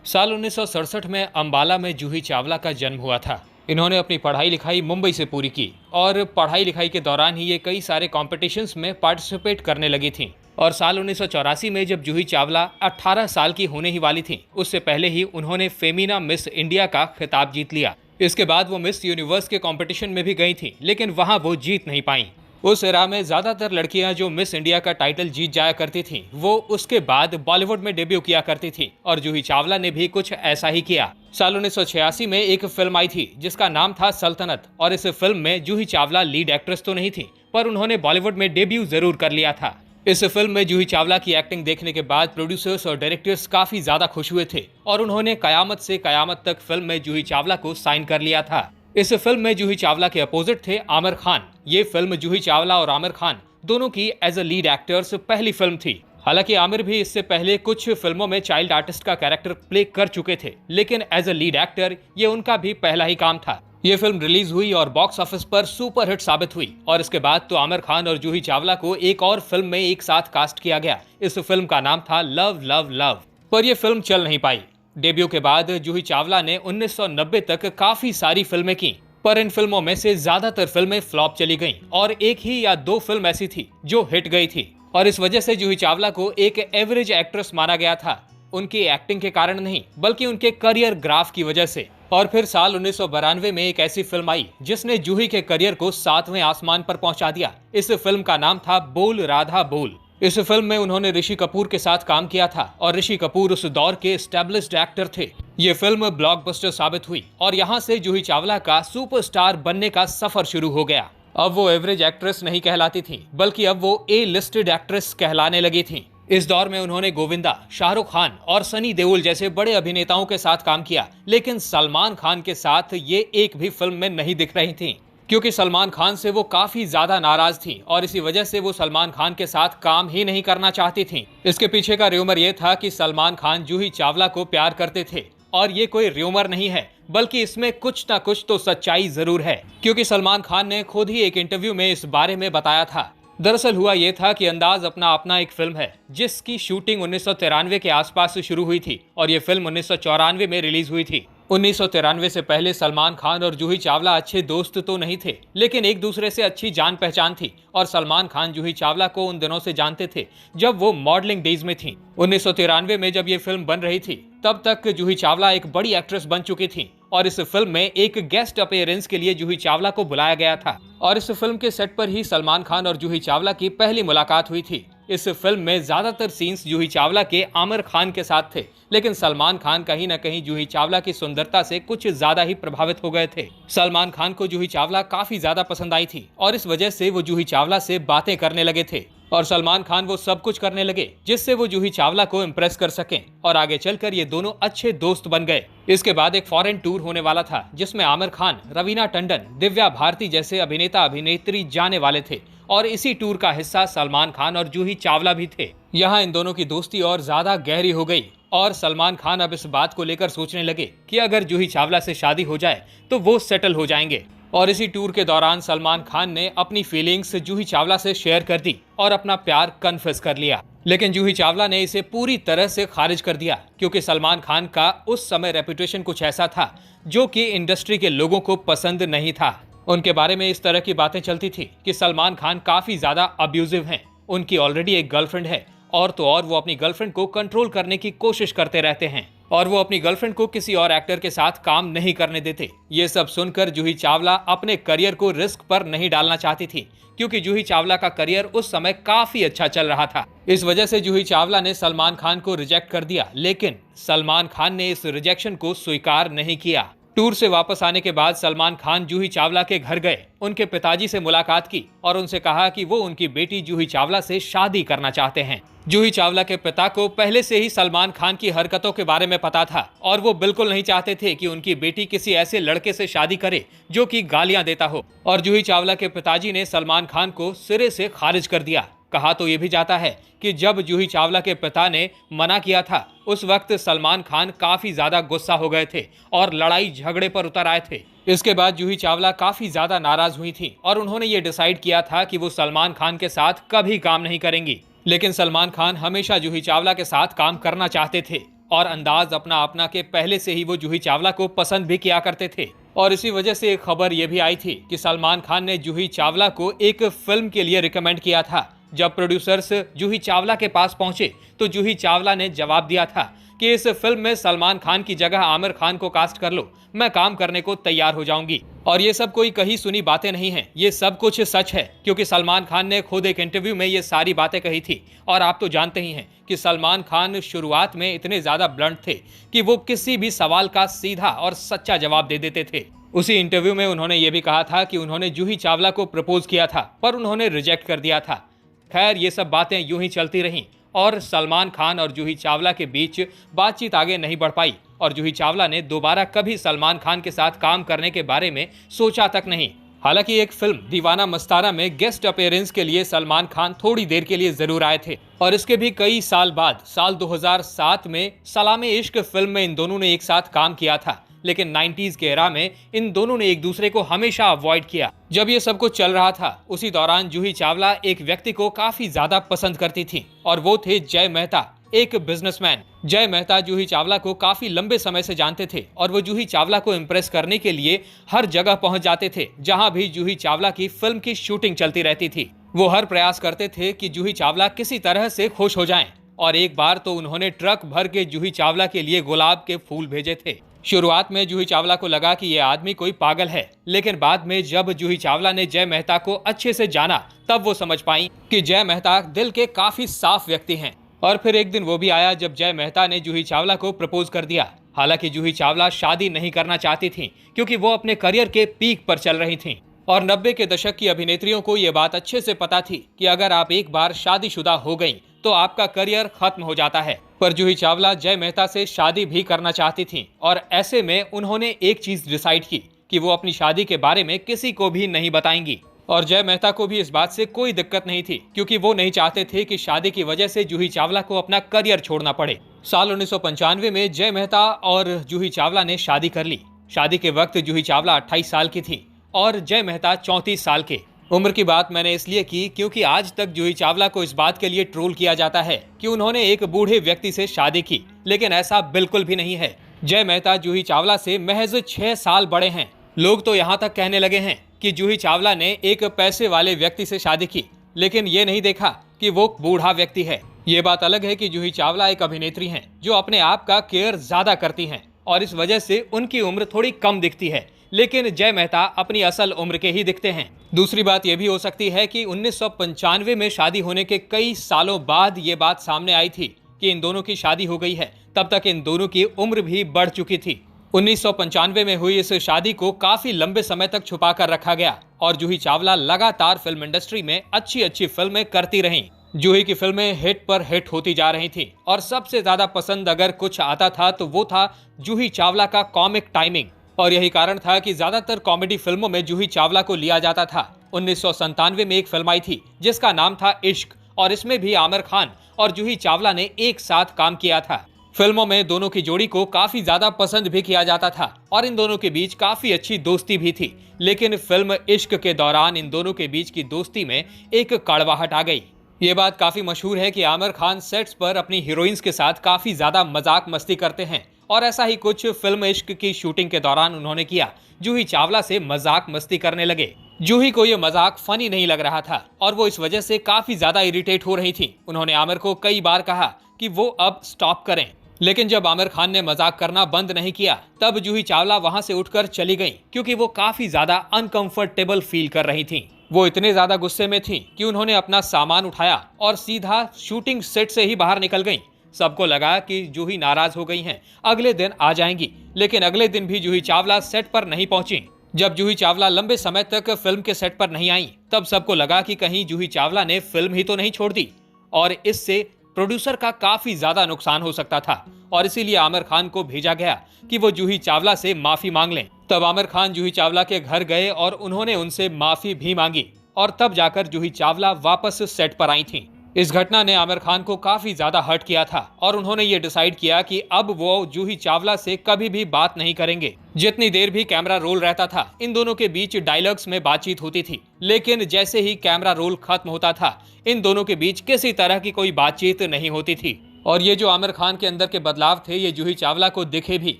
साल 1967 में अंबाला में जूही चावला का जन्म हुआ था। इन्होंने अपनी पढ़ाई लिखाई मुंबई से पूरी की और पढ़ाई लिखाई के दौरान ही ये कई सारे कॉम्पिटिशन्स में पार्टिसिपेट करने लगी थीं। और साल 1984 में जब जूही चावला 18 साल की होने ही वाली थीं, उससे पहले ही उन्होंने फेमिना मिस इंडिया का खिताब जीत लिया। इसके बाद वो मिस यूनिवर्स के कंपटीशन में भी गई थीं, लेकिन वहां वो जीत नहीं पाई। उस एरा में ज्यादातर लड़कियां जो मिस इंडिया का टाइटल जीत जाया करती थीं, वो उसके बाद बॉलीवुड में डेब्यू किया करती थीं और जूही चावला ने भी कुछ ऐसा ही किया। साल 1986 में एक फिल्म आई थी जिसका नाम था सल्तनत, और इस फिल्म में जूही चावला लीड एक्ट्रेस तो नहीं थी, पर उन्होंने बॉलीवुड में डेब्यू जरूर कर लिया था। इस फिल्म में जूही चावला की एक्टिंग देखने के बाद प्रोड्यूसर्स और डायरेक्टर्स काफी ज्यादा खुश हुए थे और उन्होंने कयामत से कयामत तक फिल्म में जूही चावला को साइन कर लिया था। इस फिल्म में जूही चावला के अपोजिट थे आमिर खान। ये फिल्म जूही चावला और आमिर खान दोनों की एज अ लीड एक्टर्स पहली फिल्म थी। हालांकि आमिर भी इससे पहले कुछ फिल्मों में चाइल्ड आर्टिस्ट का कैरेक्टर प्ले कर चुके थे, लेकिन एज अ लीड एक्टर ये उनका भी पहला ही काम था। ये फिल्म रिलीज हुई और बॉक्स ऑफिस पर सुपर हिट साबित हुई और इसके बाद तो आमिर खान और जूही चावला को एक और फिल्म में एक साथ कास्ट किया गया। इस फिल्म का नाम था लव लव लव, पर यह फिल्म चल नहीं पाई। डेब्यू के बाद जूही चावला ने 1990 तक काफी सारी फिल्में की, पर इन फिल्मों में से ज्यादातर फिल्में फ्लॉप चली गईं और एक ही या दो फिल्म ऐसी थी जो हिट गई थी। और इस वजह से जूही चावला को एक एवरेज एक्ट्रेस माना गया था, उनकी एक्टिंग के कारण नहीं बल्कि उनके करियर ग्राफ की वजह से। और फिर साल 1992 में एक ऐसी फिल्म आई जिसने जूही के करियर को 7वें आसमान पर पहुंचा दिया। इस फिल्म का नाम था बोल राधा बोल। इस फिल्म में उन्होंने ऋषि कपूर के साथ काम किया था और ऋषि कपूर उस दौर के एस्टैब्लिश्ड एक्टर थे। ये फिल्म ब्लॉकबस्टर साबित हुई और यहाँ से जूही चावला का सुपरस्टार बनने का सफर शुरू हो गया। अब वो एवरेज एक्ट्रेस नहीं कहलाती थी, बल्कि अब वो ए लिस्टेड एक्ट्रेस कहलाने लगी थी। इस दौर में उन्होंने गोविंदा, शाहरुख खान और सनी देओल जैसे बड़े अभिनेताओं के साथ काम किया, लेकिन सलमान खान के साथ ये एक भी फिल्म में नहीं दिख रही थीं, क्योंकि सलमान खान से वो काफी ज्यादा नाराज थी और इसी वजह से वो सलमान खान के साथ काम ही नहीं करना चाहती थीं। इसके पीछे का र्यूमर ये था कि सलमान खान जूही चावला को प्यार करते थे, और ये कोई र्यूमर नहीं है बल्कि इसमें कुछ ना कुछ तो सच्चाई जरूर है, क्योंकि सलमान खान ने खुद ही एक इंटरव्यू में इस बारे में बताया था। दरअसल हुआ ये था कि अंदाज अपना अपना एक फिल्म है जिसकी शूटिंग 1993 के आसपास शुरू हुई थी और ये फिल्म 1994 में रिलीज हुई थी। 1993 से पहले सलमान खान और जूही चावला अच्छे दोस्त तो नहीं थे, लेकिन एक दूसरे से अच्छी जान पहचान थी और सलमान खान जूही चावला को उन दिनों से जानते थे जब वो मॉडलिंग डेज में थी। 1993 में जब ये फिल्म बन रही थी तब तक जूही चावला एक बड़ी एक्ट्रेस बन चुकी थी और इस फिल्म में एक गेस्ट अपीयरेंस के लिए जूही चावला को बुलाया गया था और इस फिल्म के सेट पर ही सलमान खान और जूही चावला की पहली मुलाकात हुई थी। इस फिल्म में ज्यादातर सीन्स जूही चावला के आमिर खान के साथ थे, लेकिन सलमान खान कहीं न कहीं जूही चावला की सुंदरता से कुछ ज्यादा ही प्रभावित हो गए थे। सलमान खान को जूही चावला काफी ज्यादा पसंद आई थी और इस वजह से वो जूही चावला से बातें करने लगे थे और सलमान खान वो सब कुछ करने लगे जिससे वो जूही चावला को इम्प्रेस कर सकें और आगे चलकर ये दोनों अच्छे दोस्त बन गए। इसके बाद एक फॉरेन टूर होने वाला था जिसमें आमिर खान, रवीना टंडन, दिव्या भारती जैसे अभिनेता अभिनेत्री जाने वाले थे और इसी टूर का हिस्सा सलमान खान और जूही चावला भी थे। यहाँ इन दोनों की दोस्ती और ज्यादा गहरी हो गई और सलमान खान अब इस बात को लेकर सोचने लगे कि अगर जूही चावला से शादी हो जाए तो वो सेटल हो जाएंगे। और इसी टूर के दौरान सलमान खान ने अपनी फीलिंग्स जूही चावला से शेयर कर दी और अपना प्यार कन्फेस कर लिया, लेकिन जूही चावला ने इसे पूरी तरह से खारिज कर दिया, क्योंकि सलमान खान का उस समय रेपुटेशन कुछ ऐसा था जो कि इंडस्ट्री के लोगों को पसंद नहीं था। उनके बारे में इस तरह की बातें चलती थी कि सलमान खान काफी ज्यादा अब्यूजिव हैं, उनकी ऑलरेडी एक गर्लफ्रेंड है और तो और वो अपनी गर्लफ्रेंड को कंट्रोल करने की कोशिश करते रहते हैं और वो अपनी गर्लफ्रेंड को किसी और एक्टर के साथ काम नहीं करने देते। ये सब सुनकर जूही चावला अपने करियर को रिस्क पर नहीं डालना चाहती थी, क्योंकि जूही चावला का करियर उस समय काफी अच्छा चल रहा था। इस वजह से जूही चावला ने सलमान खान को रिजेक्ट कर दिया, लेकिन सलमान खान ने इस रिजेक्शन को स्वीकार नहीं किया। टूर से वापस आने के बाद सलमान खान जूही चावला के घर गए, उनके पिताजी से मुलाकात की और उनसे कहा कि वो उनकी बेटी जूही चावला से शादी करना चाहते हैं। जूही चावला के पिता को पहले से ही सलमान खान की हरकतों के बारे में पता था और वो बिल्कुल नहीं चाहते थे कि उनकी बेटी किसी ऐसे लड़के से शादी करे जो कि गालियां देता हो। और जूही चावला के पिताजी ने सलमान खान को सिरे से खारिज कर दिया। कहा तो ये भी जाता है कि जब जूही चावला के पिता ने मना किया था उस वक्त सलमान खान काफी ज्यादा गुस्सा हो गए थे और लड़ाई झगड़े पर उतर आए थे। इसके बाद जूही चावला काफी ज्यादा नाराज हुई थी और उन्होंने ये डिसाइड किया था कि वो सलमान खान के साथ कभी काम नहीं करेंगी, लेकिन सलमान खान हमेशा जूही चावला के साथ काम करना चाहते थे। और अंदाज अपना अपना के पहले से ही वो जूही चावला को पसंद भी किया करते थे। और इसी वजह से एक खबर यह भी आई थी कि सलमान खान ने जूही चावला को एक फिल्म के लिए रिकमेंड किया था। जब प्रोड्यूसर्स जूही चावला के पास पहुंचे तो जूही चावला ने जवाब दिया था कि इस फिल्म में सलमान खान की जगह आमिर खान को कास्ट कर लो, मैं काम करने को तैयार हो जाऊंगी। और ये सब कोई कहीं सुनी बातें नहीं हैं, ये सब कुछ सच है, क्योंकि सलमान खान ने खुद एक इंटरव्यू में ये सारी बातें कही थी। और आप तो जानते ही हैं कि सलमान खान शुरुआत में इतने ज्यादा ब्लंट थे कि वो किसी भी सवाल का सीधा और सच्चा जवाब दे देते थे। उसी इंटरव्यू में उन्होंने ये भी कहा था कि उन्होंने जूही चावला को प्रपोज किया था, पर उन्होंने रिजेक्ट कर दिया था। खैर, ये सब बातें यूं ही चलती रहीं और सलमान खान और जूही चावला के बीच बातचीत आगे नहीं बढ़ पाई और जूही चावला ने दोबारा कभी सलमान खान के साथ काम करने के बारे में सोचा तक नहीं। हालांकि एक फिल्म दीवाना मस्ताना में गेस्ट अपीयरेंस के लिए सलमान खान थोड़ी देर के लिए जरूर आए थे और इसके भी कई साल बाद साल 2007 में सलामे इश्क फिल्म में इन दोनों ने एक साथ काम किया था। लेकिन 90s के एरा में इन दोनों ने एक दूसरे को हमेशा अवॉइड किया। जब ये सब कुछ चल रहा था उसी दौरान जूही चावला एक व्यक्ति को काफी ज्यादा पसंद करती थी और वो थे जय मेहता, एक बिजनेसमैन। जय मेहता जूही चावला को काफी लंबे समय से जानते थे और वो जूही चावला को इम्प्रेस करने के लिए हर जगह पहुंच जाते थे जहां भी जूही चावला की फिल्म की शूटिंग चलती रहती थी। वो हर प्रयास करते थे कि जूही चावला किसी तरह से खुश हो जाएं और एक बार तो उन्होंने ट्रक भर के जूही चावला के लिए गुलाब के फूल भेजे थे। शुरुआत में जूही चावला को लगा कि ये आदमी कोई पागल है, लेकिन बाद में जब जूही चावला ने जय मेहता को अच्छे से जाना तब वो समझ पाई कि जय मेहता दिल के काफी साफ व्यक्ति हैं। और फिर एक दिन वो भी आया जब जय मेहता ने जूही चावला को प्रपोज कर दिया। हालांकि जूही चावला शादी नहीं करना चाहती थी क्योंकि वो अपने करियर के पीक पर चल रही थी और 90 के दशक की अभिनेत्रियों को ये बात अच्छे से पता थी कि अगर आप एक बार शादीशुदा हो गई तो आपका करियर खत्म हो जाता है। पर जूही चावला जय मेहता से शादी भी करना चाहती थीं और ऐसे में उन्होंने एक चीज डिसाइड की कि वो अपनी शादी के बारे में किसी को भी नहीं बताएंगी। और जय मेहता को भी इस बात से कोई दिक्कत नहीं थी क्योंकि वो नहीं चाहते थे कि शादी की वजह से जूही चावला को अपना करियर छोड़ना पड़े। साल 1995 में जय मेहता और जूही चावला ने शादी कर ली। शादी के वक्त जूही चावला 28 साल की थी और जय मेहता 34 साल के। उम्र की बात मैंने इसलिए की क्योंकि आज तक जूही चावला को इस बात के लिए ट्रोल किया जाता है कि उन्होंने एक बूढ़े व्यक्ति से शादी की, लेकिन ऐसा बिल्कुल भी नहीं है। जय मेहता जूही चावला से महज 6 साल बड़े हैं। लोग तो यहाँ तक कहने लगे हैं कि जूही चावला ने एक पैसे वाले व्यक्ति से शादी की, लेकिन ये नहीं देखा कि वो बूढ़ा व्यक्ति है। ये बात अलग है कि जूही चावला एक अभिनेत्री हैं जो अपने आप का केयर ज्यादा करती हैं और इस वजह से उनकी उम्र थोड़ी कम दिखती है, लेकिन जय मेहता अपनी असल उम्र के ही दिखते हैं। दूसरी बात यह भी हो सकती है कि 1995 में शादी होने के कई सालों बाद ये बात सामने आई थी कि इन दोनों की शादी हो गई है। तब तक इन दोनों की उम्र भी बढ़ चुकी थी। 1995 में हुई इस शादी को काफी लंबे समय तक छुपा कर रखा गया और जूही चावला लगातार फिल्म इंडस्ट्री में अच्छी फिल्में करती रहीं। जूही की फिल्में हिट पर हिट होती जा रही थी और सबसे ज्यादा पसंद अगर कुछ आता था तो वो था जूही चावला का कॉमिक टाइमिंग। और यही कारण था कि ज्यादातर कॉमेडी फिल्मों में जूही चावला को लिया जाता था। 1997 में एक फिल्म आई थी जिसका नाम था इश्क और इसमें भी आमिर खान और जूही चावला ने एक साथ काम किया था। फिल्मों में दोनों की जोड़ी को काफी ज्यादा पसंद भी किया जाता था और इन दोनों के बीच काफी अच्छी दोस्ती भी थी। लेकिन फिल्म इश्क के दौरान इन दोनों के बीच की दोस्ती में एक कड़वाहट आ गई। ये बात काफी मशहूर है कि आमिर खान सेट्स पर अपनी हीरोइंस के साथ काफी ज्यादा मजाक मस्ती करते हैं और ऐसा ही कुछ फिल्म इश्क की शूटिंग के दौरान उन्होंने किया। जूही चावला से मजाक मस्ती करने लगे। जूही को ये मजाक फनी नहीं लग रहा था और वो इस वजह से काफी ज्यादा इरिटेट हो रही थी। उन्होंने आमिर को कई बार कहा कि वो अब स्टॉप करें, लेकिन जब आमिर खान ने मजाक करना बंद नहीं किया तब जूही चावला वहां से उठकर चली गई क्योंकि वो काफी ज्यादा अनकंफर्टेबल फील कर रही थी। वो इतने ज्यादा गुस्से में थी कि उन्होंने अपना सामान उठाया और सीधा शूटिंग सेट से ही बाहर निकल गईं। सबको लगा कि जूही नाराज हो गई हैं, अगले दिन आ जाएंगी, लेकिन अगले दिन भी जूही चावला सेट पर नहीं पहुंची। जब जूही चावला लंबे समय तक फिल्म के सेट पर नहीं आई तब सबको लगा कि कहीं जूही चावला ने फिल्म ही तो नहीं छोड़ दी और इससे प्रोड्यूसर का काफी ज्यादा नुकसान हो सकता था और इसीलिए आमिर खान को भेजा गया कि वो जूही चावला से माफी मांग लें। तब आमिर खान जूही चावला के घर गए और उन्होंने उनसे माफी भी मांगी और तब जाकर जूही चावला वापस सेट पर आई थीं। इस घटना ने आमिर खान को काफी ज्यादा हर्ट किया था और उन्होंने ये डिसाइड किया कि अब वो जूही चावला से कभी भी बात नहीं करेंगे। जितनी देर भी कैमरा रोल रहता था इन दोनों के बीच डायलॉग्स में बातचीत होती थी, लेकिन जैसे ही कैमरा रोल खत्म होता था इन दोनों के बीच किसी तरह की कोई बातचीत नहीं होती थी और ये जो आमिर खान के अंदर के बदलाव थे ये जूही चावला को दिखे भी।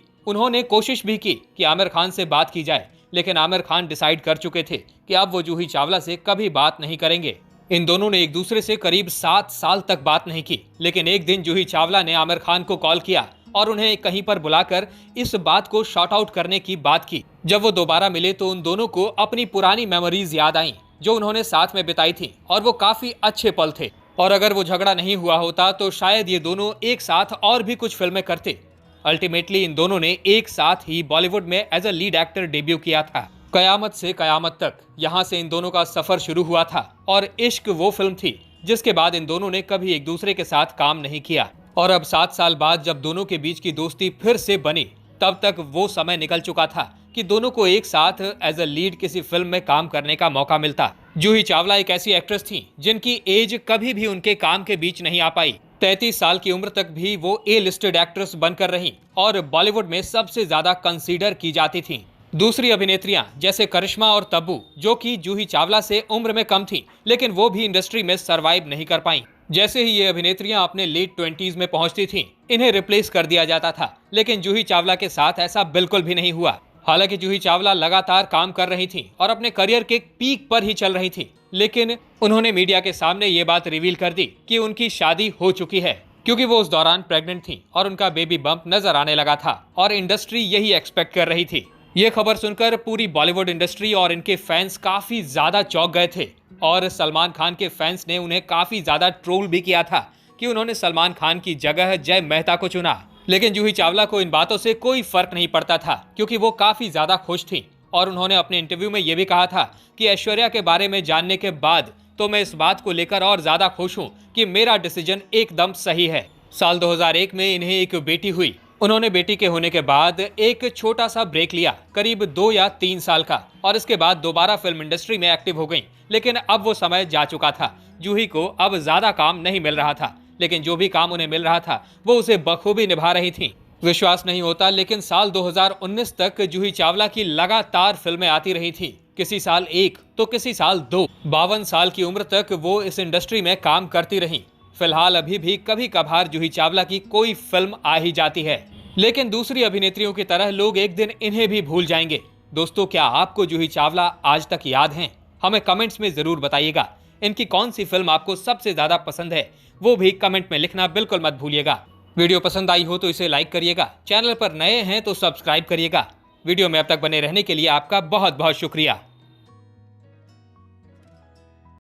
उन्होंने कोशिश भी की कि आमिर खान से बात की जाए, लेकिन आमिर खान डिसाइड कर चुके थे कि अब वो जूही चावला से कभी बात नहीं करेंगे। इन दोनों ने एक दूसरे से करीब 7 साल तक बात नहीं की, लेकिन एक दिन जूही चावला ने आमिर खान को कॉल किया और उन्हें कहीं पर बुलाकर इस बात को शॉर्ट आउट करने की बात की। जब वो दोबारा मिले तो उन दोनों को अपनी पुरानी मेमोरीज याद आईं जो उन्होंने साथ में बिताई थी, और वो काफी अच्छे पल थे। और अगर वो झगड़ा नहीं हुआ होता तो शायद ये दोनों एक साथ और भी कुछ फिल्में करते। अल्टीमेटली इन दोनों ने एक साथ ही बॉलीवुड में as a lead actor debut किया था। कयामत से कयामत तक यहाँ से इन दोनों का सफर शुरू हुआ था, और इश्क वो फिल्म थी जिसके बाद इन दोनों ने कभी एक दूसरे के साथ काम नहीं किया। और अब 7 साल बाद जब दोनों के बीच की दोस्ती फिर से बनी, तब तक वो समय निकल चुका था कि दोनों को एक साथ एज अ लीड किसी फिल्म में काम करने का मौका मिलता। जूही चावला एक ऐसी एक्ट्रेस थी जिनकी एज कभी भी उनके काम के बीच नहीं आ पाई। 33 साल की उम्र तक भी वो ए लिस्टेड एक्ट्रेस बनकर रही और बॉलीवुड में सबसे ज्यादा कंसीडर की जाती थी। दूसरी अभिनेत्रियां जैसे करिश्मा और तब्बू, जो कि जूही चावला से उम्र में कम थी, लेकिन वो भी इंडस्ट्री में सरवाइव नहीं कर पाई। जैसे ही ये अभिनेत्रियां अपने लेट 20s में पहुंचती थीं, इन्हें रिप्लेस कर दिया जाता था, लेकिन जूही चावला के साथ ऐसा बिल्कुल भी नहीं हुआ। हालांकि जूही चावला लगातार काम कर रही थी और अपने करियर के पीक पर ही चल रही थी, लेकिन उन्होंने मीडिया के सामने ये बात रिवील कर दी कि उनकी शादी हो चुकी है, क्योंकि वो उस दौरान प्रेग्नेंट थी और उनका बेबी बम्प नजर आने लगा था और इंडस्ट्री यही एक्सपेक्ट कर रही थी। ये खबर सुनकर पूरी बॉलीवुड इंडस्ट्री और इनके फैंस काफी ज्यादा चौंक गए थे, और सलमान खान के फैंस ने उन्हें काफी ज्यादा ट्रोल भी किया था कि उन्होंने सलमान खान की जगह जय मेहता को चुना। लेकिन जूही चावला को इन बातों से कोई फर्क नहीं पड़ता था, क्योंकि वो काफी ज्यादा खुश थी। और उन्होंने अपने इंटरव्यू में ये भी कहा था कि ऐश्वर्या के बारे में जानने के बाद तो मैं इस बात को लेकर और ज्यादा खुश हूँ कि मेरा डिसीजन एकदम सही है। साल 2001 में इन्हें एक बेटी हुई। उन्होंने बेटी के होने के बाद एक छोटा सा ब्रेक लिया, करीब 2 या 3 साल का, और इसके बाद दोबारा फिल्म इंडस्ट्री में एक्टिव हो गई। लेकिन अब वो समय जा चुका था। जूही को अब ज्यादा काम नहीं मिल रहा था, लेकिन जो भी काम उन्हें मिल रहा था वो उसे बखूबी निभा रही थी। विश्वास नहीं होता, लेकिन साल 2019 तक जूही चावला की लगातार फिल्में आती रही थी, किसी साल 1 तो किसी साल 2। 52 साल की उम्र तक वो इस इंडस्ट्री में काम करती रही। फिलहाल अभी भी कभी कभार जूही चावला की कोई फिल्म आ ही जाती है, लेकिन दूसरी अभिनेत्रियों की तरह लोग एक दिन इन्हें भी भूल जाएंगे। दोस्तों, क्या आपको जूही चावला आज तक याद हैं? हमें कमेंट्स में जरूर बताइएगा। इनकी कौन सी फिल्म आपको सबसे ज्यादा पसंद है, वो भी कमेंट में लिखना बिल्कुल मत भूलिएगा। वीडियो पसंद आई हो तो इसे लाइक करिएगा, चैनल पर नए हैं तो सब्सक्राइब करिएगा। वीडियो में अब तक बने रहने के लिए आपका बहुत बहुत शुक्रिया।